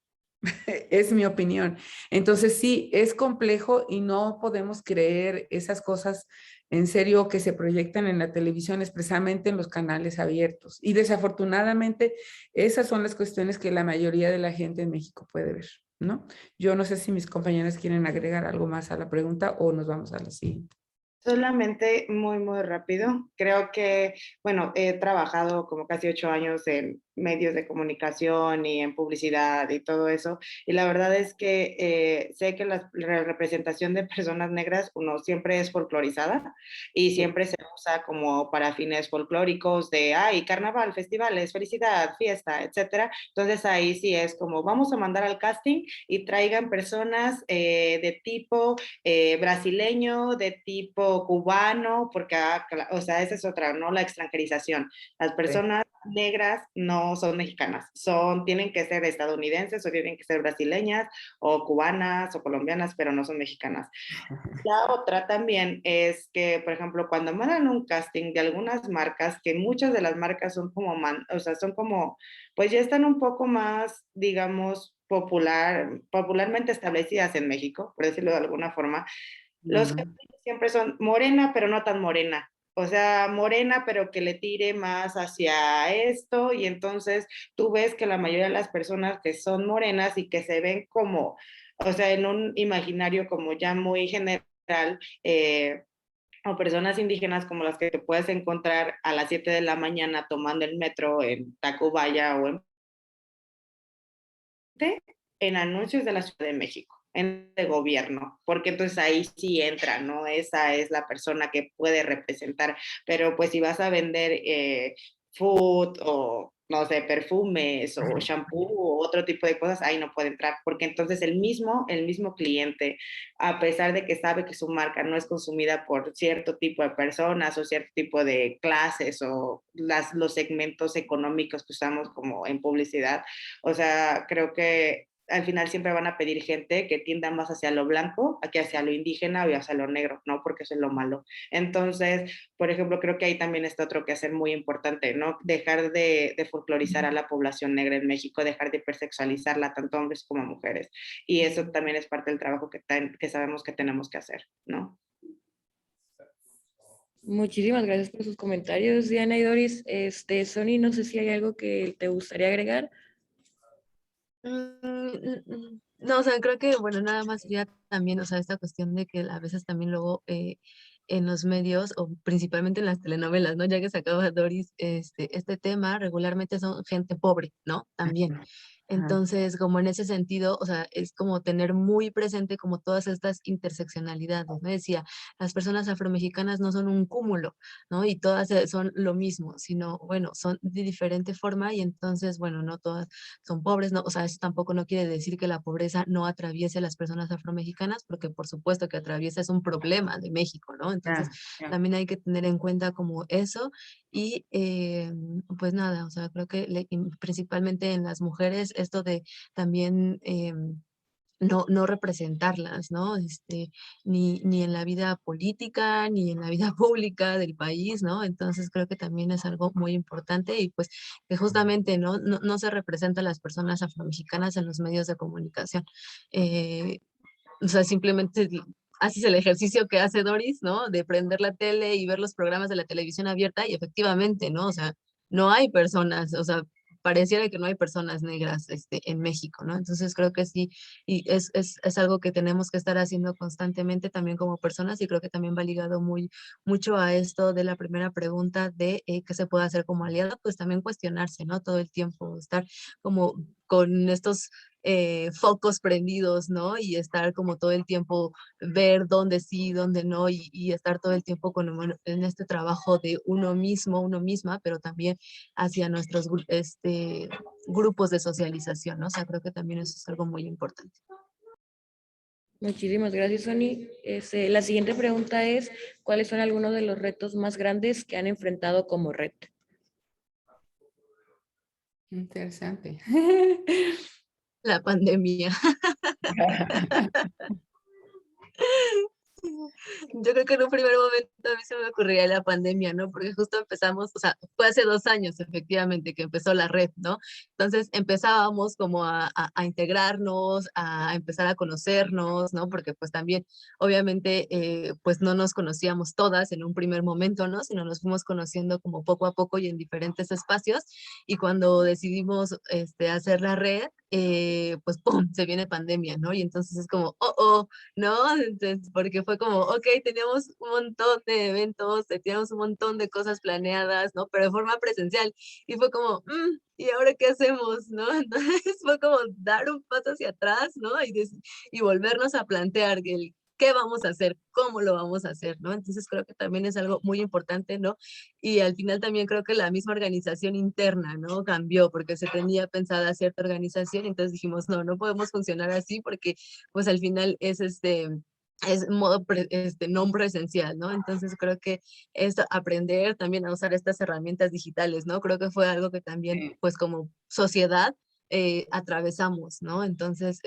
Es mi opinión. Entonces sí, es complejo y no podemos creer esas cosas en serio que se proyectan en la televisión, expresamente en los canales abiertos. Y desafortunadamente esas son las cuestiones que la mayoría de la gente en México puede ver. ¿no? Yo no sé si mis compañeras quieren agregar algo más a la pregunta o nos vamos a la siguiente. Solamente muy, muy rápido. Creo que, bueno, he trabajado como casi 8 años en medios de comunicación y en publicidad y todo eso. Y la verdad es que sé que la representación de personas negras, uno siempre es folclorizada y siempre se usa como para fines folclóricos de, ay, carnaval, festivales, felicidad, fiesta, etcétera. Entonces ahí sí es como, vamos a mandar al casting y traigan personas de tipo brasileño, de tipo cubano, porque, o sea, esa es otra, ¿no? La extranjerización. Las personas negras no son mexicanas, tienen que ser estadounidenses o tienen que ser brasileñas o cubanas o colombianas, pero no son mexicanas. La otra también es que, por ejemplo, cuando mandan un casting de algunas marcas, que muchas de las marcas son como, o sea, son como, pues ya están un poco más, digamos, popularmente establecidas en México, por decirlo de alguna forma, los castings siempre son morena, pero no tan morena. O sea, morena, pero que le tire más hacia esto. Y entonces tú ves que la mayoría de las personas que son morenas y que se ven como, o sea, en un imaginario como ya muy general, eh, o personas indígenas como las que te puedes encontrar a las 7 de la mañana tomando el metro en Tacubaya o en anuncios de la Ciudad de México, en el gobierno, porque entonces ahí sí entra, ¿no? Esa es la persona que puede representar, pero pues si vas a vender food o no sé, perfumes o shampoo o otro tipo de cosas, ahí no puede entrar, porque entonces el mismo cliente, a pesar de que sabe que su marca no es consumida por cierto tipo de personas o cierto tipo de clases o los segmentos económicos que usamos como en publicidad, o sea, creo que al final siempre van a pedir gente que tienda más hacia lo blanco que hacia lo indígena o hacia lo negro, ¿no? Porque eso es lo malo. Entonces, por ejemplo, creo que ahí también está otro que hacer muy importante, ¿no? Dejar de folclorizar a la población negra en México, dejar de hipersexualizarla tanto hombres como mujeres. Y eso también es parte del trabajo que sabemos que tenemos que hacer, ¿no? Muchísimas gracias por sus comentarios, Diana y Doris. Sony, no sé si hay algo que te gustaría agregar. No, o sea, creo que, bueno, nada más ya también, o sea, esta cuestión de que a veces también luego en los medios, o principalmente en las telenovelas, ¿no? Ya que sacaba Doris este tema, regularmente son gente pobre, ¿no? También. Entonces, como en ese sentido, o sea, es como tener muy presente como todas estas interseccionalidades, ¿no? Decía, las personas afromexicanas no son un cúmulo, ¿no? Y todas son lo mismo, sino, bueno, son de diferente forma y entonces, bueno, no todas son pobres, ¿no? O sea, eso tampoco no quiere decir que la pobreza no atraviese a las personas afromexicanas, porque por supuesto que atraviesa, es un problema de México, ¿no? Entonces, también hay que tener en cuenta como eso y pues nada, o sea, creo que principalmente en las mujeres, esto de también no representarlas, ¿no? Ni en la vida política, ni en la vida pública del país, ¿no? Entonces creo que también es algo muy importante y pues que justamente no se representa a las personas afromexicanas en los medios de comunicación. O sea, simplemente haces el ejercicio que hace Doris, ¿no? De prender la tele y ver los programas de la televisión abierta y efectivamente, ¿no? O sea, no hay personas, o sea, pareciera que no hay personas negras en México, ¿no? Entonces creo que sí, y es algo que tenemos que estar haciendo constantemente también como personas y creo que también va ligado mucho a esto de la primera pregunta de qué se puede hacer como aliado, pues también cuestionarse, ¿no? Todo el tiempo, estar como con estos focos prendidos, ¿no? Y estar como todo el tiempo, ver dónde sí, dónde no, y estar todo el tiempo bueno, en este trabajo de uno mismo, uno misma, pero también hacia nuestros grupos de socialización, ¿no? O sea, creo que también eso es algo muy importante. Muchísimas gracias, Sony. La siguiente pregunta es, ¿cuáles son algunos de los retos más grandes que han enfrentado como red? Interesante. La pandemia. Yo creo que en un primer momento a mí se me ocurría la pandemia, ¿no? Porque justo empezamos, o sea, fue hace 2 años efectivamente que empezó la red, ¿no? Entonces empezábamos como a integrarnos, a empezar a conocernos, ¿no? Porque pues también, obviamente, pues no nos conocíamos todas en un primer momento, ¿no? Sino nos fuimos conociendo como poco a poco y en diferentes espacios. Y cuando decidimos hacer la red, pues ¡pum!, se viene pandemia, ¿no? Y entonces es como, oh, ¿no? Entonces, porque fue como, ok, teníamos un montón de eventos, teníamos un montón de cosas planeadas, ¿no? Pero de forma presencial. Y fue como, ¿y ahora qué hacemos, no? Entonces fue como dar un paso hacia atrás, ¿no? Y volvernos a plantear el qué vamos a hacer, cómo lo vamos a hacer, ¿no? Entonces creo que también es algo muy importante, ¿no? Y al final también creo que la misma organización interna, ¿no? Cambió porque se tenía pensada cierta organización, entonces dijimos, no podemos funcionar así porque pues al final es modo no presencial, ¿no? Entonces creo que es aprender también a usar estas herramientas digitales, ¿no? Creo que fue algo que también, Sí. pues como sociedad, atravesamos, ¿no? Entonces,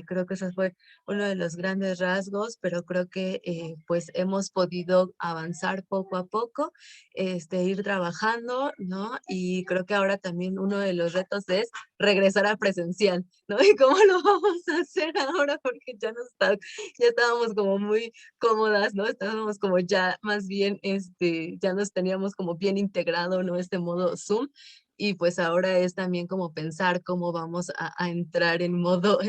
creo que ese fue uno de los grandes rasgos, pero creo que pues hemos podido avanzar poco a poco, ir trabajando, ¿no? Y creo que ahora también uno de los retos es regresar a presencial, ¿no? ¿Y cómo lo vamos a hacer ahora? Porque ya estábamos como muy cómodas, ¿no? Estábamos como ya más bien, ya nos teníamos como bien integrado, ¿no? Este modo Zoom. Y pues ahora es también como pensar cómo vamos a entrar en modo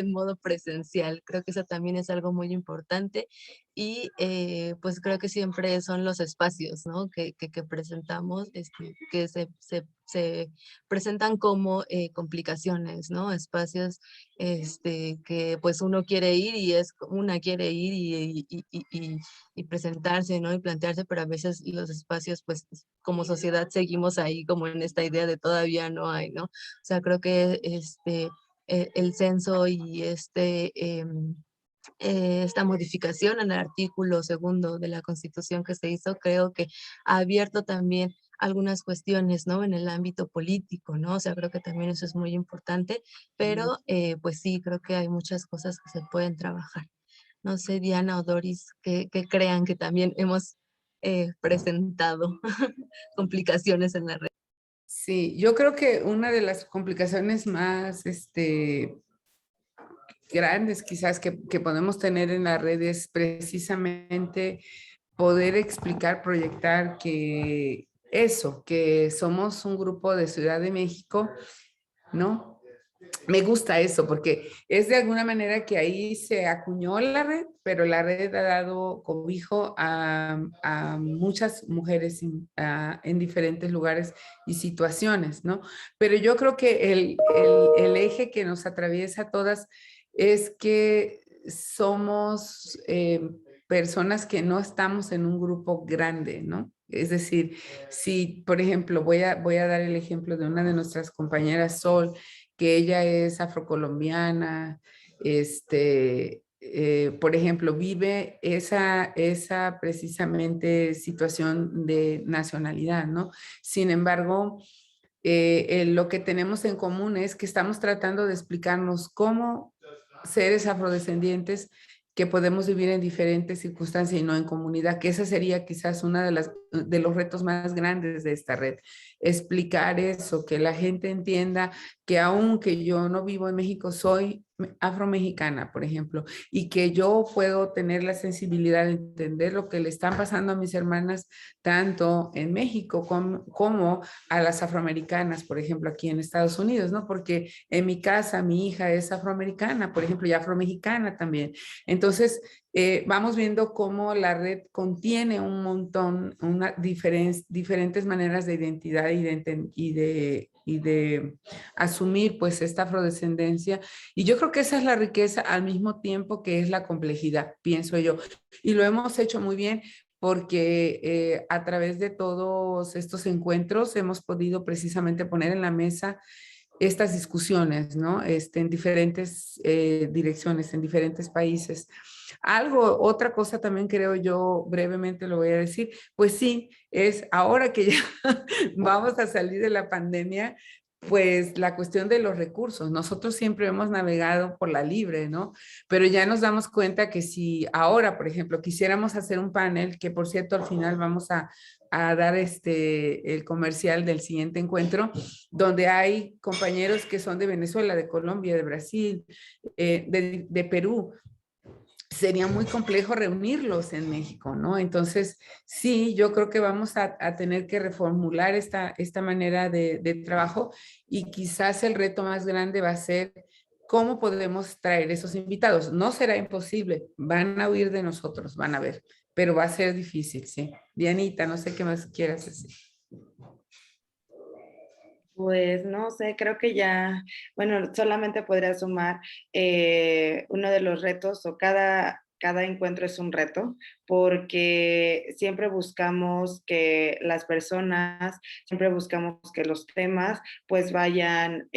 presencial. Creo que eso también es algo muy importante. Y pues creo que siempre son los espacios, ¿no? Que presentamos, que se presentan como complicaciones, ¿no? Espacios que pues uno quiere ir y una quiere ir y presentarse, ¿no? Y plantearse, pero a veces los espacios, pues como sociedad seguimos ahí como en esta idea de todavía no hay, ¿no? O sea, creo que el censo y esta modificación en el artículo segundo de la Constitución que se hizo, creo que ha abierto también algunas cuestiones, ¿no? En el ámbito político, ¿no? O sea, creo que también eso es muy importante, pero pues sí, creo que hay muchas cosas que se pueden trabajar. No sé, Diana o Doris, que crean que también hemos presentado complicaciones en la red. Sí, yo creo que una de las complicaciones más grandes quizás que podemos tener en la red es precisamente poder explicar, proyectar que somos un grupo de Ciudad de México, ¿no? Me gusta eso porque es de alguna manera que ahí se acuñó la red, pero la red ha dado cobijo a muchas mujeres en diferentes lugares y situaciones, ¿no? Pero yo creo que el eje que nos atraviesa a todas es que somos personas que no estamos en un grupo grande, ¿no? Es decir, si, por ejemplo, voy a dar el ejemplo de una de nuestras compañeras, Sol, que ella es afrocolombiana, por ejemplo, vive esa precisamente situación de nacionalidad, ¿no? Sin embargo, lo que tenemos en común es que estamos tratando de explicarnos cómo seres afrodescendientes que podemos vivir en diferentes circunstancias y no en comunidad, que esa sería quizás una de los retos más grandes de esta red, explicar eso, que la gente entienda que aunque yo no vivo en México, soy afromexicana, por ejemplo, y que yo puedo tener la sensibilidad de entender lo que le están pasando a mis hermanas, tanto en México como a las afroamericanas, por ejemplo, aquí en Estados Unidos, ¿no? Porque en mi casa mi hija es afroamericana, por ejemplo, y afromexicana también. Entonces, vamos viendo cómo la red contiene un montón, diferentes maneras de identidad y de asumir pues esta afrodescendencia. Y yo creo que esa es la riqueza al mismo tiempo que es la complejidad, pienso yo. Y lo hemos hecho muy bien porque a través de todos estos encuentros hemos podido precisamente poner en la mesa estas discusiones, ¿no? En diferentes direcciones, en diferentes países. Otra cosa también creo yo, brevemente lo voy a decir, pues sí, es ahora que ya vamos a salir de la pandemia, pues la cuestión de los recursos. Nosotros siempre hemos navegado por la libre, ¿no? Pero ya nos damos cuenta que si ahora, por ejemplo, quisiéramos hacer un panel, que por cierto al final vamos a dar el comercial del siguiente encuentro, donde hay compañeros que son de Venezuela, de Colombia, de Brasil, de Perú. Sería muy complejo reunirlos en México, ¿no? Entonces, sí, yo creo que vamos a tener que reformular esta manera de trabajo y quizás el reto más grande va a ser cómo podemos traer esos invitados. No será imposible, van a huir de nosotros, van a ver, pero va a ser difícil, ¿sí? Dianita, no sé qué más quieras decir. Pues no sé, creo que ya, bueno, solamente podría sumar uno de los retos o cada encuentro es un reto porque siempre buscamos que las personas, siempre buscamos que los temas pues vayan,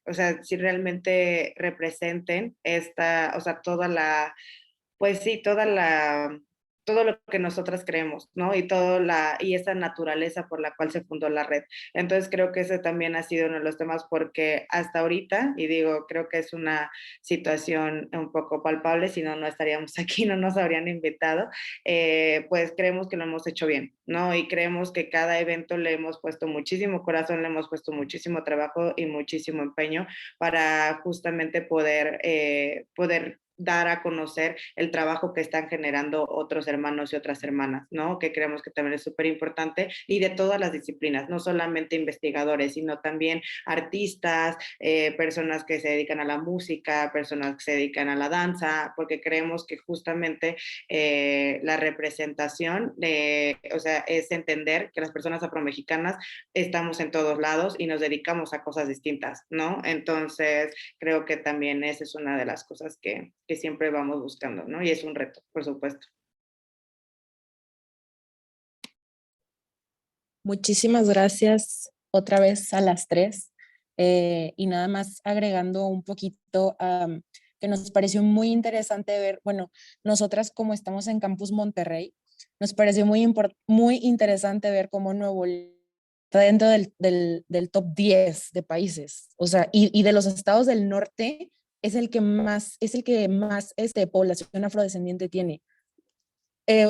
o sea, si realmente representen esta, o sea, toda la, pues sí, todo lo que nosotras creemos, ¿no? Y esa naturaleza por la cual se fundó la red. Entonces creo que ese también ha sido uno de los temas porque hasta ahorita, y digo, creo que es una situación un poco palpable, si no, no estaríamos aquí, no nos habrían invitado, pues creemos que lo hemos hecho bien, ¿no? Y creemos que cada evento le hemos puesto muchísimo corazón, le hemos puesto muchísimo trabajo y muchísimo empeño para justamente poder dar a conocer el trabajo que están generando otros hermanos y otras hermanas, ¿no? Que creemos que también es súper importante y de todas las disciplinas, no solamente investigadores, sino también artistas, personas que se dedican a la música, personas que se dedican a la danza, porque creemos que justamente la representación, o sea, es entender que las personas afromexicanas estamos en todos lados y nos dedicamos a cosas distintas, ¿no? Entonces, creo que también esa es una de las cosas que siempre vamos buscando, ¿no? Y es un reto, por supuesto. Muchísimas gracias otra vez a las tres. Y nada más agregando un poquito, que nos pareció muy interesante ver, bueno, nosotras como estamos en Campus Monterrey, nos pareció muy interesante ver cómo Nuevo León está dentro del top 10 de países, o sea, y de los estados del norte es el que más población afrodescendiente tiene.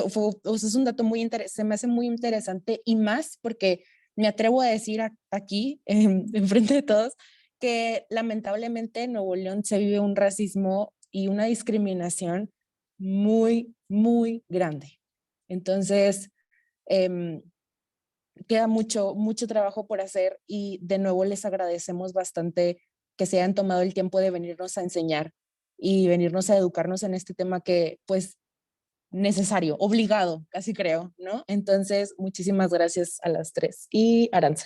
O sea, es un dato muy interesante, se me hace muy interesante y más porque me atrevo a decir aquí, en frente de todos, que lamentablemente en Nuevo León se vive un racismo y una discriminación muy grande. Entonces, em, queda mucho trabajo por hacer y de nuevo les agradecemos bastante que se hayan tomado el tiempo de venirnos a enseñar y venirnos a educarnos en este tema que pues necesario, obligado, casi creo, ¿no? Entonces, muchísimas gracias a las tres. Y Aranza.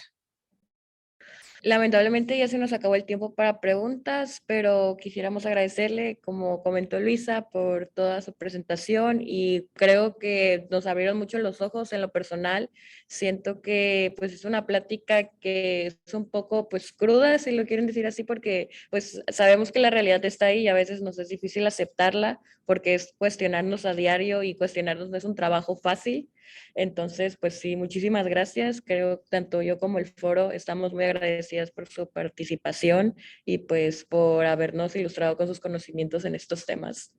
Lamentablemente ya se nos acabó el tiempo para preguntas, pero quisiéramos agradecerle, como comentó Luisa, por toda su presentación y creo que nos abrieron mucho los ojos en lo personal. Siento que pues es una plática que es un poco pues cruda, si lo quieren decir así, porque pues sabemos que la realidad está ahí y a veces nos es difícil aceptarla porque es cuestionarnos a diario y cuestionarnos no es un trabajo fácil. Entonces, pues sí, muchísimas gracias. Creo que tanto yo como el foro estamos muy agradecidas por su participación y pues por habernos ilustrado con sus conocimientos en estos temas.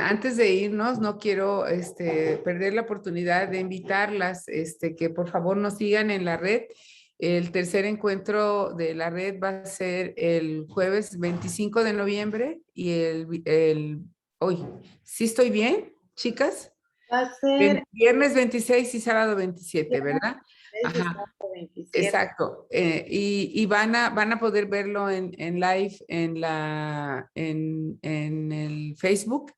Antes de irnos, no quiero perder la oportunidad de invitarlas que por favor nos sigan en la red. El tercer encuentro de la red va a ser el jueves 25 de noviembre y hoy, ¿sí estoy bien, chicas? Va a ser Viernes 26 y sábado 27, ¿verdad? Ajá. 27. Exacto. Y van a poder verlo en live en el Facebook.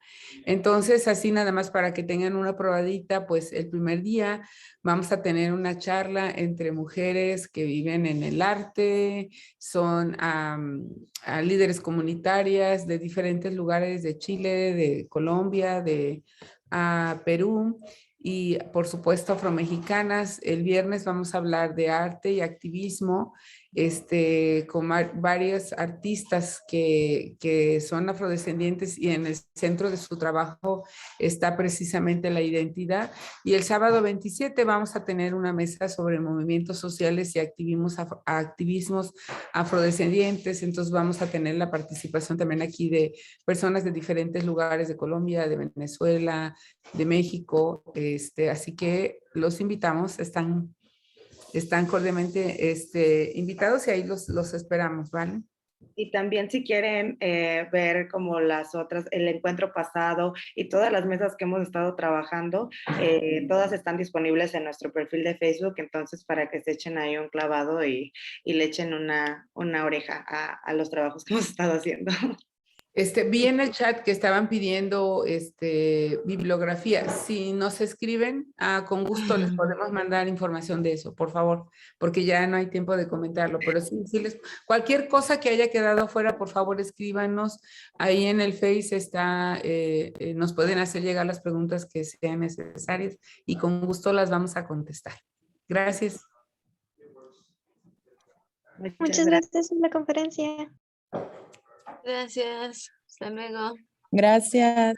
Entonces, así nada más para que tengan una probadita, pues el primer día vamos a tener una charla entre mujeres que viven en el arte, son líderes comunitarias de diferentes lugares de Chile, de Colombia, de Perú y por supuesto afromexicanas. El viernes vamos a hablar de arte y activismo con varios artistas que son afrodescendientes y en el centro de su trabajo está precisamente la identidad. Y el sábado 27 vamos a tener una mesa sobre movimientos sociales y activismos afrodescendientes. Entonces vamos a tener la participación también aquí de personas de diferentes lugares de Colombia, de Venezuela, de México, así que los invitamos, están cordialmente invitados y ahí los esperamos, ¿vale? Y también si quieren ver como las otras, el encuentro pasado y todas las mesas que hemos estado trabajando, todas están disponibles en nuestro perfil de Facebook, entonces para que se echen ahí un clavado y le echen una oreja a los trabajos que hemos estado haciendo. Vi en el chat que estaban pidiendo bibliografía. Si nos escriben, con gusto les podemos mandar información de eso, por favor, porque ya no hay tiempo de comentarlo. Pero cualquier cosa que haya quedado afuera, por favor, escríbanos. Ahí en el Face está, nos pueden hacer llegar las preguntas que sean necesarias y con gusto las vamos a contestar. Gracias. Muchas gracias por la conferencia. Gracias. Hasta luego. Gracias.